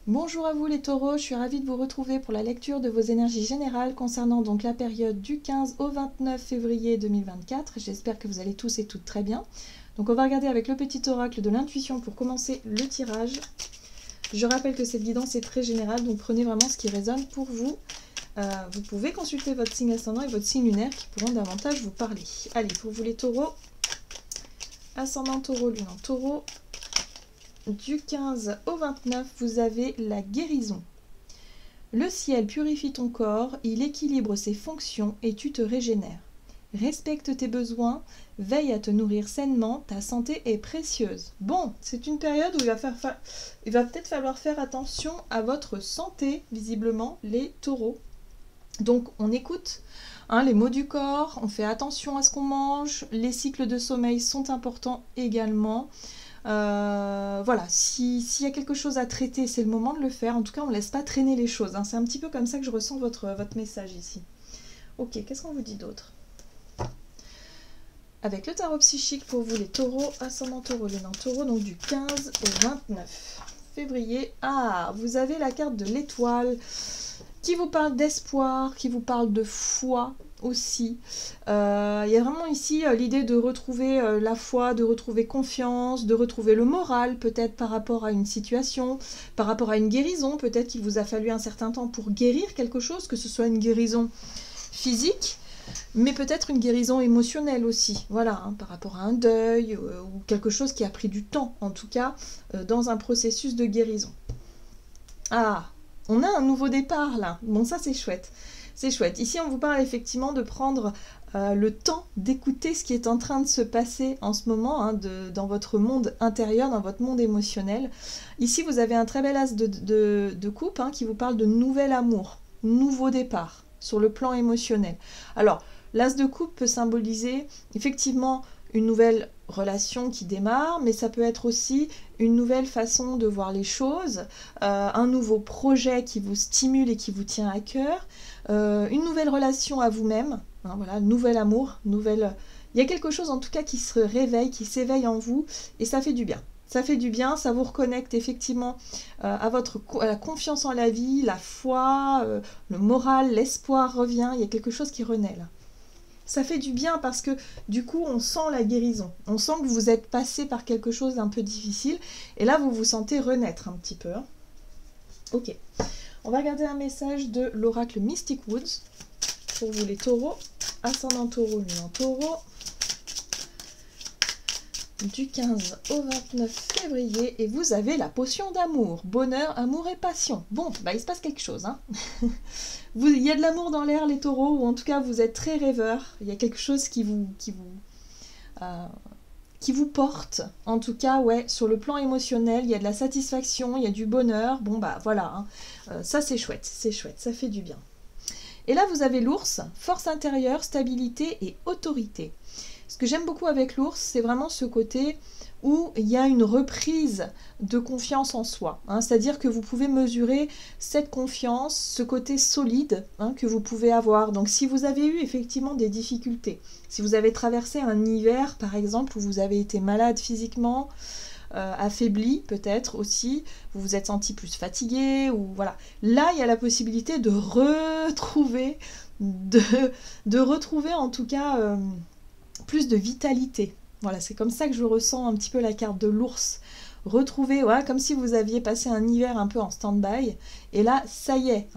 Bonjour à vous les taureaux, je suis ravie de vous retrouver pour la lecture de vos énergies générales concernant donc la période du 15 au 29 février 2024. J'espère que vous allez tous et toutes très bien. Donc on va regarder avec le petit oracle de l'intuition pour commencer le tirage. Je rappelle que cette guidance est très générale, donc prenez vraiment ce qui résonne pour vous. Vous pouvez consulter votre signe ascendant et votre signe lunaire qui pourront davantage vous parler. Allez, pour vous les taureaux, ascendant taureau, lune en taureau, du 15 au 29, vous avez la guérison. Le ciel purifie ton corps, il équilibre ses fonctions et tu te régénères. Respecte tes besoins, veille à te nourrir sainement, ta santé est précieuse. Bon, c'est une période où il va peut-être falloir faire attention à votre santé, visiblement, les taureaux. Donc on écoute les mots du corps, on fait attention à ce qu'on mange, les cycles de sommeil sont importants également. Voilà, s'il y a quelque chose à traiter, c'est le moment de le faire. En tout cas, on ne laisse pas traîner les choses. C'est un petit peu comme ça que je ressens votre message ici. Ok, qu'est-ce qu'on vous dit d'autre? Avec le tarot psychique pour vous les taureaux, ascendant taureau, lune en taureau, donc du 15 au 29 février. Ah, vous avez la carte de l'étoile qui vous parle d'espoir, qui vous parle de foi aussi. Il y a vraiment ici l'idée de retrouver la foi, de retrouver confiance, de retrouver le moral peut-être par rapport à une situation, par rapport à une guérison. Peut-être qu'il vous a fallu un certain temps pour guérir quelque chose, que ce soit une guérison physique, mais peut-être une guérison émotionnelle aussi, voilà, par rapport à un deuil ou quelque chose qui a pris du temps, en tout cas, dans un processus de guérison. Ah, on a un nouveau départ là, bon ça c'est chouette. C'est chouette. Ici, on vous parle effectivement de prendre le temps d'écouter ce qui est en train de se passer en ce moment dans votre monde intérieur, dans votre monde émotionnel. Ici, vous avez un très bel as de coupe qui vous parle de nouvel amour, nouveau départ sur le plan émotionnel. Alors, l'as de coupe peut symboliser effectivement une nouvelle relation qui démarre, mais ça peut être aussi une nouvelle façon de voir les choses, un nouveau projet qui vous stimule et qui vous tient à cœur, une nouvelle relation à vous-même, voilà, nouvel amour, il y a quelque chose en tout cas qui se réveille, qui s'éveille en vous, et ça fait du bien. Ça fait du bien, ça vous reconnecte effectivement à la confiance en la vie, la foi, le moral, l'espoir revient, il y a quelque chose qui renaît là. Ça fait du bien parce que du coup on sent la guérison, on sent que vous êtes passé par quelque chose d'un peu difficile et là vous vous sentez renaître un petit peu. Ok, on va regarder un message de l'oracle Mystic Woods pour vous les taureaux, ascendant taureau, lune en taureau, du 15 au 29 février et vous avez la potion d'amour, bonheur, amour et passion. Bon, bah il se passe quelque chose, il y a de l'amour dans l'air les taureaux, ou en tout cas vous êtes très rêveurs, il y a quelque chose qui vous porte, en tout cas ouais, sur le plan émotionnel, il y a de la satisfaction, il y a du bonheur, bon bah voilà, ça c'est chouette, ça fait du bien. Et là vous avez l'ours, force intérieure, stabilité et autorité. Ce que j'aime beaucoup avec l'ours, c'est vraiment ce côté où il y a une reprise de confiance en soi. C'est-à-dire que vous pouvez mesurer cette confiance, ce côté solide que vous pouvez avoir. Donc si vous avez eu effectivement des difficultés, si vous avez traversé un hiver par exemple où vous avez été malade physiquement, affaibli peut-être aussi, vous vous êtes senti plus fatigué, ou voilà. Là, il y a la possibilité de retrouver en tout cas plus de vitalité. Voilà, c'est comme ça que je ressens un petit peu la carte de l'ours. Retrouver, voilà, comme si vous aviez passé un hiver un peu en stand-by. Et là, ça y est,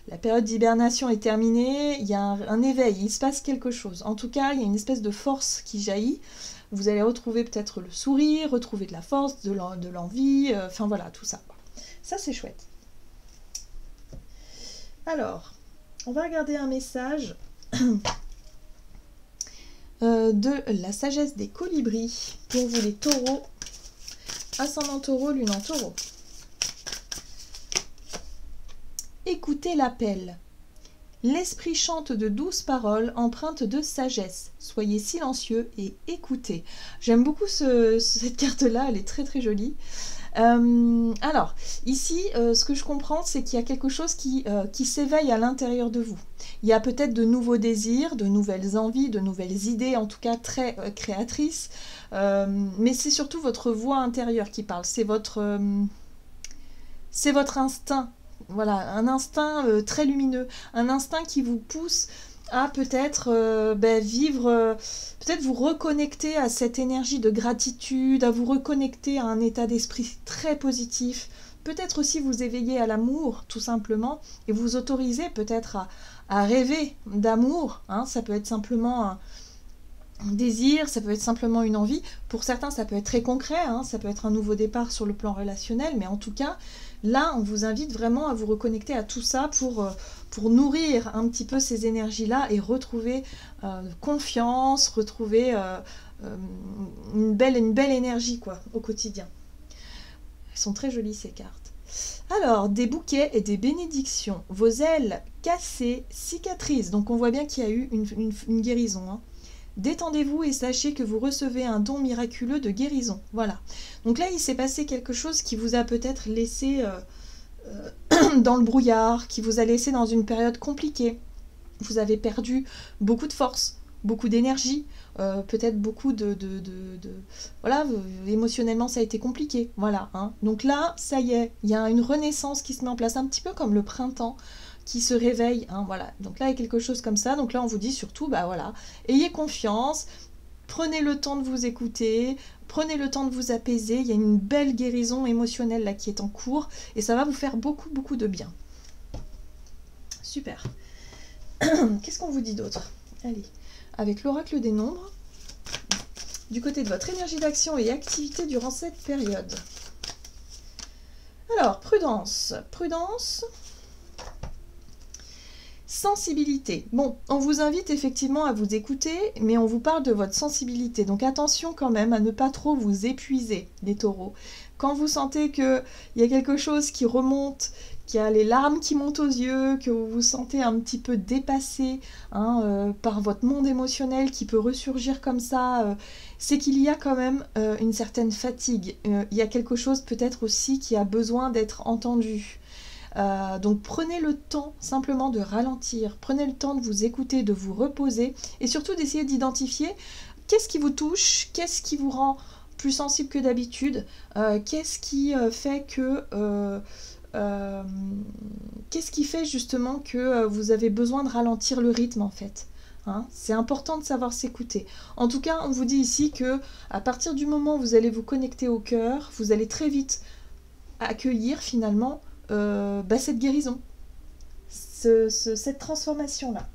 la période d'hibernation est terminée, il y a un éveil, il se passe quelque chose. En tout cas, il y a une espèce de force qui jaillit. Vous allez retrouver peut-être le sourire, retrouver de la force, de l'envie, enfin voilà, tout ça. Ça, c'est chouette. Alors, on va regarder un message de la sagesse des colibris pour vous les taureaux, ascendant taureau, lune en taureau. Écoutez l'appel. L'esprit chante de douces paroles empreintes de sagesse. Soyez silencieux et écoutez. J'aime beaucoup cette carte-là, elle est très très jolie. Alors, ici, ce que je comprends, c'est qu'il y a quelque chose qui s'éveille à l'intérieur de vous. Il y a peut-être de nouveaux désirs, de nouvelles envies, de nouvelles idées, en tout cas très créatrices. Mais c'est surtout votre voix intérieure qui parle. C'est votre... c'est votre instinct. Voilà, un instinct très lumineux, un instinct qui vous pousse à peut-être vivre, peut-être vous reconnecter à cette énergie de gratitude, à vous reconnecter à un état d'esprit très positif, peut-être aussi vous éveiller à l'amour, tout simplement, et vous autoriser peut-être à rêver d'amour, hein. Ça peut être simplement un désir, ça peut être simplement une envie. Pour certains, ça peut être très concret, hein. Ça peut être un nouveau départ sur le plan relationnel, mais en tout cas, là, on vous invite vraiment à vous reconnecter à tout ça pour nourrir un petit peu ces énergies-là et retrouver confiance, retrouver une belle énergie quoi, au quotidien. Elles sont très jolies ces cartes. Alors, des bouquets et des bénédictions. Vos ailes cassées cicatrisent. Donc on voit bien qu'il y a eu une guérison, hein. Détendez-vous et sachez que vous recevez un don miraculeux de guérison. Voilà. Donc là, il s'est passé quelque chose qui vous a peut-être laissé dans le brouillard, qui vous a laissé dans une période compliquée. Vous avez perdu beaucoup de force, beaucoup d'énergie, peut-être beaucoup voilà, émotionnellement, ça a été compliqué. Voilà, hein. Donc là, ça y est, il y a une renaissance qui se met en place, un petit peu comme le printemps qui se réveille, hein, voilà. Donc là, il y a quelque chose comme ça. Donc là, on vous dit surtout, bah voilà, ayez confiance, prenez le temps de vous écouter, prenez le temps de vous apaiser. Il y a une belle guérison émotionnelle là qui est en cours et ça va vous faire beaucoup de bien. Super. Qu'est-ce qu'on vous dit d'autre? Allez, avec l'oracle des nombres, du côté de votre énergie d'action et activité durant cette période. Alors, prudence. Prudence. Sensibilité. Bon, on vous invite effectivement à vous écouter, mais on vous parle de votre sensibilité. Donc attention quand même à ne pas trop vous épuiser, les taureaux. Quand vous sentez qu'il y a quelque chose qui remonte, qu'il y a les larmes qui montent aux yeux, que vous vous sentez un petit peu dépassé hein, par votre monde émotionnel qui peut ressurgir comme ça, c'est qu'il y a quand même une certaine fatigue. Il y a quelque chose peut-être aussi qui a besoin d'être entendu. Donc prenez le temps simplement de ralentir, prenez le temps de vous écouter, de vous reposer et surtout d'essayer d'identifier qu'est-ce qui vous touche, qu'est-ce qui vous rend plus sensible que d'habitude, qu'est-ce qui fait que... qu'est-ce qui fait justement que vous avez besoin de ralentir le rythme en fait, hein. C'est important de savoir s'écouter. En tout cas, on vous dit ici que à partir du moment où vous allez vous connecter au cœur, vous allez très vite accueillir finalement cette guérison, cette transformation-là.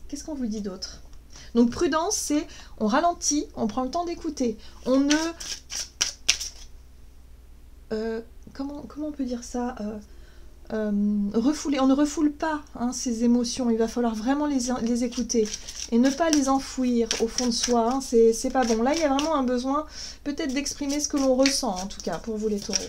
Qu'est-ce qu'on vous dit d'autre? Donc prudence, c'est on ralentit, on prend le temps d'écouter. On ne... comment on peut dire ça refouler. On ne refoule pas hein, ces émotions. Il va falloir vraiment les écouter et ne pas les enfouir au fond de soi. Hein, c'est pas bon. Là, il y a vraiment un besoin peut-être d'exprimer ce que l'on ressent, en tout cas, pour vous les taureaux.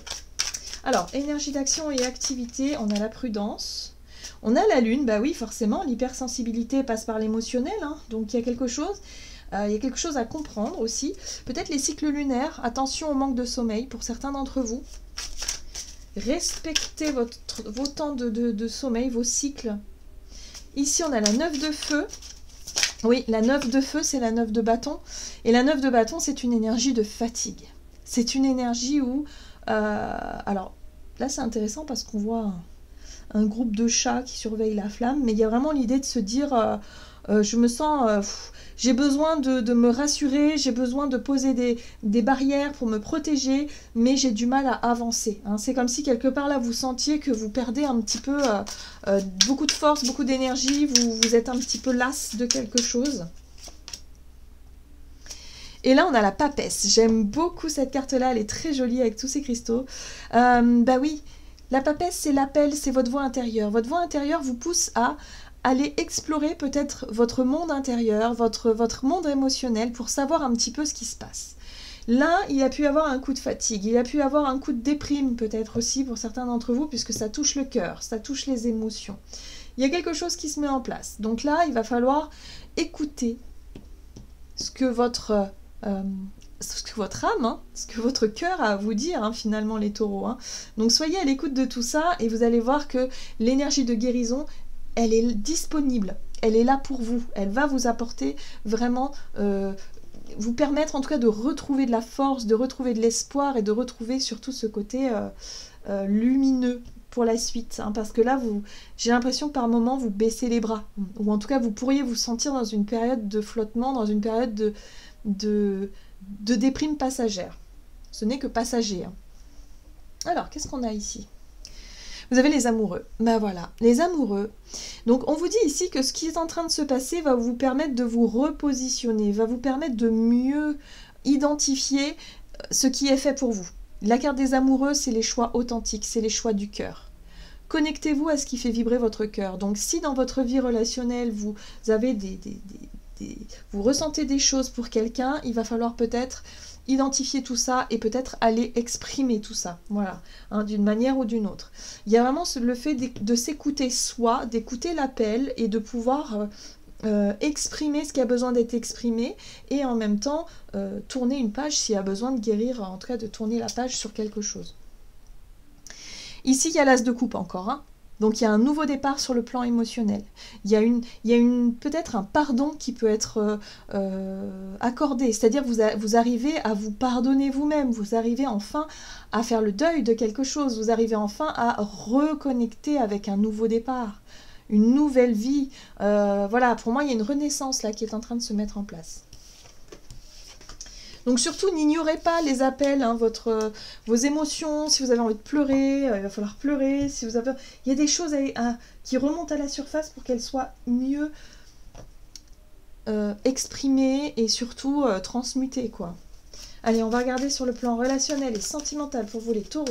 Alors, énergie d'action et activité, on a la prudence. On a la lune, bah oui, forcément, l'hypersensibilité passe par l'émotionnel, hein, donc il y a quelque chose. Il y a quelque chose à comprendre aussi. Peut-être les cycles lunaires, attention au manque de sommeil pour certains d'entre vous. Respectez vos temps de sommeil, vos cycles. Ici, on a la 9 de feu. Oui, la 9 de feu, c'est la 9 de bâton. Et la 9 de bâton, c'est une énergie de fatigue. C'est une énergie où... alors, là, c'est intéressant parce qu'on voit un groupe de chats qui surveillent la flamme. Mais il y a vraiment l'idée de se dire... je me sens... j'ai besoin de me rassurer, j'ai besoin de poser des barrières pour me protéger, mais j'ai du mal à avancer. Hein. C'est comme si quelque part là vous sentiez que vous perdez un petit peu beaucoup de force, beaucoup d'énergie, vous êtes un petit peu lasse de quelque chose. Et là, on a la papesse. J'aime beaucoup cette carte-là, elle est très jolie avec tous ces cristaux. Bah oui, la papesse, c'est l'appel, c'est votre voix intérieure. Votre voix intérieure vous pousse à aller explorer peut-être votre monde intérieur, votre monde émotionnel pour savoir un petit peu ce qui se passe. Là, il a pu avoir un coup de fatigue, il a pu avoir un coup de déprime peut-être aussi pour certains d'entre vous puisque ça touche le cœur, ça touche les émotions. Il y a quelque chose qui se met en place. Donc là, il va falloir écouter ce que votre âme, hein, ce que votre cœur a à vous dire, hein, finalement les taureaux. Hein. Donc soyez à l'écoute de tout ça et vous allez voir que l'énergie de guérison, elle est disponible, elle est là pour vous, elle va vous apporter vraiment, vous permettre en tout cas de retrouver de la force, de retrouver de l'espoir et de retrouver surtout ce côté lumineux pour la suite, hein, parce que là, j'ai l'impression que par moment, vous baissez les bras, ou en tout cas, vous pourriez vous sentir dans une période de flottement, dans une période de déprime passagère. Ce n'est que passager. Hein. Alors, qu'est-ce qu'on a ici? Vous avez les amoureux. Ben voilà, les amoureux. Donc, on vous dit ici que ce qui est en train de se passer va vous permettre de vous repositionner, va vous permettre de mieux identifier ce qui est fait pour vous. La carte des amoureux, c'est les choix authentiques, c'est les choix du cœur. Connectez-vous à ce qui fait vibrer votre cœur. Donc, si dans votre vie relationnelle, vous avez vous ressentez des choses pour quelqu'un, il va falloir peut-être identifier tout ça et peut-être aller exprimer tout ça, voilà, hein, d'une manière ou d'une autre. Il y a vraiment le fait de s'écouter soi, d'écouter l'appel et de pouvoir exprimer ce qui a besoin d'être exprimé et en même temps tourner une page s'il y a besoin de guérir, en tout cas de tourner la page sur quelque chose. Ici, il y a l'as de coupe encore, hein. Donc il y a un nouveau départ sur le plan émotionnel. Il y a peut-être un pardon qui peut être accordé. C'est-à-dire vous arrivez à vous pardonner vous-même. Vous arrivez enfin à faire le deuil de quelque chose. Vous arrivez enfin à reconnecter avec un nouveau départ, une nouvelle vie. Voilà, pour moi, il y a une renaissance là qui est en train de se mettre en place. Donc surtout, n'ignorez pas les appels, hein, vos émotions. Si vous avez envie de pleurer, il va falloir pleurer. Si vous avez... Il y a des choses qui remontent à la surface pour qu'elles soient mieux exprimées et surtout transmutées, quoi. Allez, on va regarder sur le plan relationnel et sentimental pour vous les taureaux.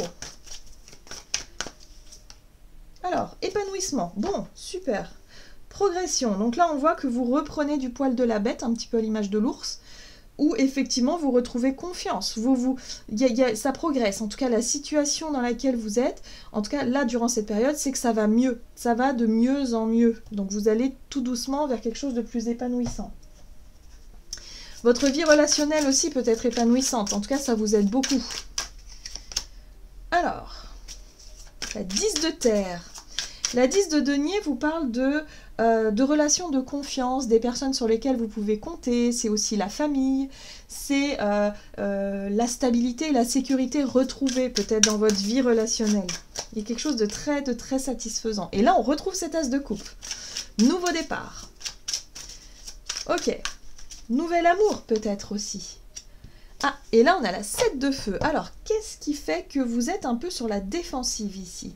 Alors, épanouissement. Bon, super. Progression. Donc là, on voit que vous reprenez du poil de la bête, un petit peu à l'image de l'ours. Où effectivement vous retrouvez confiance, ça progresse, en tout cas la situation dans laquelle vous êtes, en tout cas là durant cette période, c'est que ça va mieux, ça va de mieux en mieux, donc vous allez tout doucement vers quelque chose de plus épanouissant. Votre vie relationnelle aussi peut être épanouissante, en tout cas ça vous aide beaucoup. Alors, la 10 de terre. La 10 de denier vous parle de relations de confiance, des personnes sur lesquelles vous pouvez compter, c'est aussi la famille, c'est la stabilité et la sécurité retrouvée peut-être dans votre vie relationnelle. Il y a quelque chose de très satisfaisant. Et là, on retrouve cet as de coupe. Nouveau départ. Ok. Nouvel amour peut-être aussi. Ah, et là, on a la 7 de feu. Alors, qu'est-ce qui fait que vous êtes un peu sur la défensive ici ?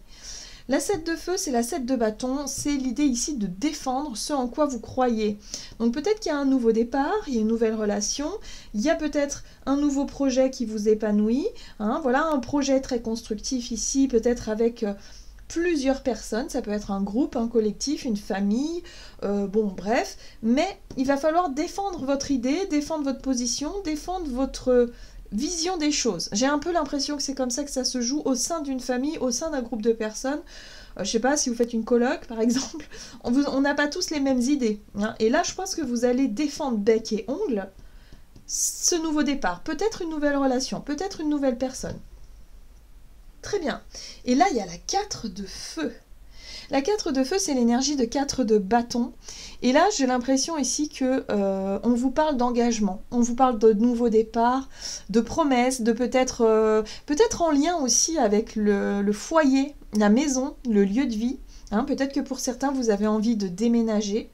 La 7 de feu, c'est la 7 de bâton, c'est l'idée ici de défendre ce en quoi vous croyez. Donc peut-être qu'il y a un nouveau départ, il y a une nouvelle relation, il y a peut-être un nouveau projet qui vous épanouit. Hein, voilà un projet très constructif ici, peut-être avec plusieurs personnes, ça peut être un groupe, un collectif, une famille, bon bref. Mais il va falloir défendre votre idée, défendre votre position, défendre votre... vision des choses. J'ai un peu l'impression que c'est comme ça que ça se joue au sein d'une famille, au sein d'un groupe de personnes. Je sais pas, si vous faites une coloc, par exemple, on n'a pas tous les mêmes idées. Hein. Et là, je pense que vous allez défendre bec et ongle ce nouveau départ. Peut-être une nouvelle relation, peut-être une nouvelle personne. Très bien. Et là, il y a la 4 de feu. La 4 de feu, c'est l'énergie de 4 de bâton. Et là, j'ai l'impression ici que on vous parle d'engagement, on vous parle de nouveaux départs, de promesses, de peut-être en lien aussi avec le foyer, la maison, le lieu de vie. Hein, peut-être que pour certains, vous avez envie de déménager.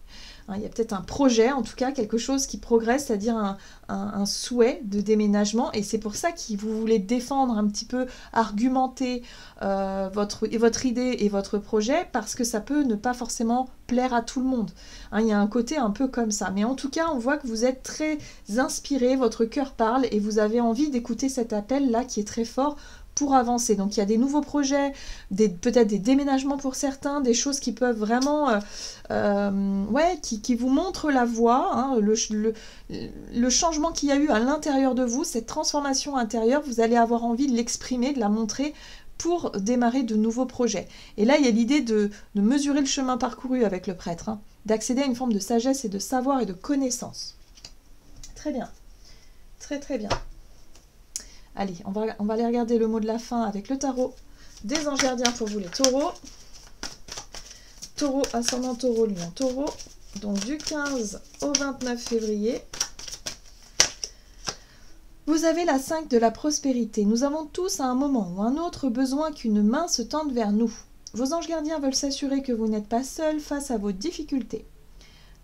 Hein, il y a peut-être un projet, en tout cas quelque chose qui progresse, c'est-à-dire un souhait de déménagement. Et c'est pour ça que vous voulez défendre un petit peu, argumenter votre idée et votre projet, parce que ça peut ne pas forcément plaire à tout le monde. Hein, il y a un côté un peu comme ça. Mais en tout cas, on voit que vous êtes très inspiré, votre cœur parle et vous avez envie d'écouter cet appel-là qui est très fort pour avancer. Donc il y a des nouveaux projets, peut-être des déménagements pour certains, des choses qui peuvent vraiment qui vous montrent la voie, hein, le changement qu'il y a eu à l'intérieur de vous, cette transformation intérieure, vous allez avoir envie de l'exprimer, de la montrer pour démarrer de nouveaux projets. Et là, il y a l'idée de mesurer le chemin parcouru avec le prêtre, hein, d'accéder à une forme de sagesse et de savoir et de connaissance. Très bien. Très bien. Allez, on va aller regarder le mot de la fin avec le tarot des anges gardiens pour vous les taureaux. Taureau, ascendant taureau, lion taureau. Donc du 15 au 29 février. Vous avez la 5 de la prospérité. Nous avons tous à un moment ou un autre besoin qu'une main se tende vers nous. Vos anges gardiens veulent s'assurer que vous n'êtes pas seul face à vos difficultés.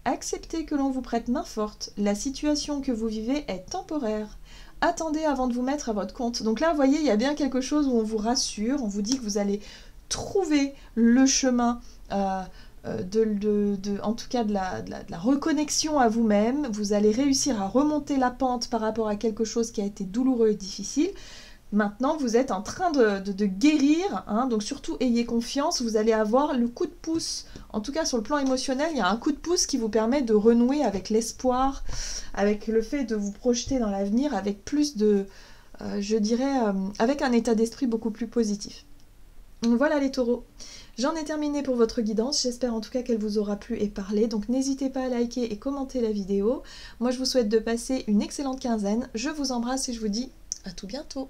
Acceptez que l'on vous prête main forte. La situation que vous vivez est temporaire. Attendez avant de vous mettre à votre compte. Donc là, vous voyez, il y a bien quelque chose où on vous rassure, on vous dit que vous allez trouver le chemin en tout cas de la reconnexion à vous-même. Vous allez réussir à remonter la pente par rapport à quelque chose qui a été douloureux et difficile. Maintenant, vous êtes en train de guérir, hein, donc surtout ayez confiance, vous allez avoir le coup de pouce, en tout cas sur le plan émotionnel, il y a un coup de pouce qui vous permet de renouer avec l'espoir, avec le fait de vous projeter dans l'avenir, avec plus de, je dirais, avec un état d'esprit beaucoup plus positif. Donc voilà les taureaux. J'en ai terminé pour votre guidance, j'espère en tout cas qu'elle vous aura plu et parlé, donc n'hésitez pas à liker et commenter la vidéo. Moi je vous souhaite de passer une excellente quinzaine, je vous embrasse et je vous dis à tout bientôt.